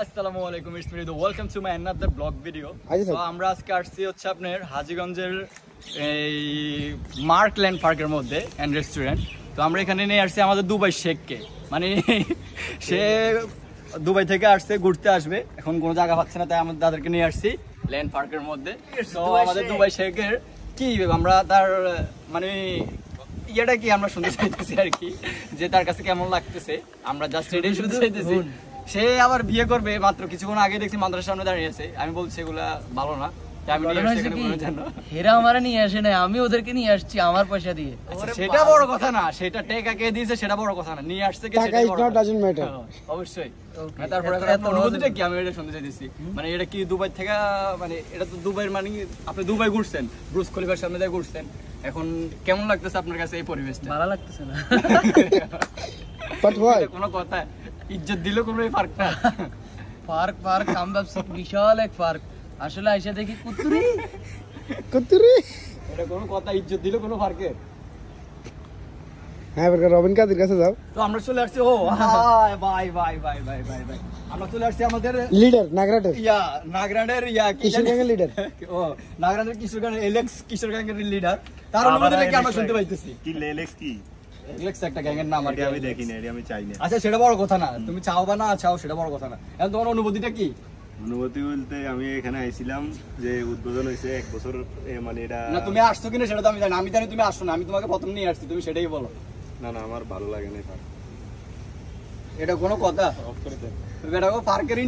আসসালামু আলাইকুম, it's me Ridu, welcome to my another blog video. তো আমরা আজকে আসছি হচ্ছে আপনার হাজীগঞ্জের এই মার্ক ল্যান্ড পার্কের মধ্যে অ্যান্ড রেস্টুরেন্ট। তো আমরা এখানে নিয়ে আসছি আমাদের দুবাই শেখকে, মানে সে দুবাই থেকে আসছে, ঘুরতে আসবে, এখন কোনো জায়গা পাচ্ছে না, তাই আমাদের তাদেরকে নিয়ে আসছি ল্যান্ড পার্কের মধ্যে। তো আমাদের দুবাই শেখের কি আমরা তার মানে ইয়েটা কি আমরা শুনতে চাইতেছি আর কি, যে তার কাছে কেমন লাগতেছে, আমরা জাস্ট এটাই শুনতে চাইতেছি। সে আবার বিয়ে করবে মাত্র কিছুক্ষণ আগে দেখছি মাদ্রাসার সামনে দাঁড়িয়ে আছে, আমি বলছি এগুলা ভালো না, আমি ওদেরকে নিয়ে আসছি আমার পয়সা দিয়ে। সেটা বড় কথা না, সেটা টেকা কে দিয়েছে সেটা বড় কথা না, নিয়ে আসছে কে সেটা অবশ্যই। তারপরে অনুভূতিটা কি আমি এটা শুনতে চাইতেছি, মানে এটা কি দুবাই থেকে, মানে এটা তো দুবাইয়ের, মানে আপনি দুবাই ঘুরছেন, ব্রুজ খলিফার সামনে দিয়ে ঘুরছেন, এখন কেমন লাগতেছে আপনার কাছে এই পরিবেশটা? ভালো লাগতেছে না। কোনো কথা ইজ্জত দিল কোনো পার্ক না, পার্ক পার্ক আমরা বিশাল এক পার্ক, আসলে আইসা দেখি কুতুরি কুতুরি, এটা কোনো কথা ইজ্জত দিল কোনো পার্কে? হ্যাঁ রবিন কাদের কাছে যাও। তো আমরা চলে আসছি, ও হাই ভাই ভাই ভাই ভাই ভাই ভাই, আমরা চলে আসছি আমাদের লিডার নাগরাটের নাগরানের কিশোর গ্যাংয়ের লিডার, ও নাগরানের কিশোর গ্যাং, এলেক্স কিশোর গ্যাংয়ের লিডার। তার অনুমতিটা কি আমরা শুনতে পাইতেছি? কি এলেক্স কি? এলেক্স একটা গ্যাংয়ের নাম আর কি, আমি দেখি না, আমি চাই না। আচ্ছা সেটা বড় কথা না, তুমি চাও বা না চাও সেটা বড় কথা না, এখন তোমার অনুভূতিটা কি? অনুভূতি বলতে আমি এখানে আইছিলাম যে উদ্বোধন হয়েছে 1 বছর, মানে এটা না তুমি আসছো কিনা সেটা তো আমি জানি, আমি জানি তুমি আসছো না, আমি তোমাকে প্রথম নিয়ে আসছি, তুমি সেটাই বলো। না না আমার ভালো লাগে না, এটা কোনো কথা? অফ করে দেন। তুমি এটা পার্কের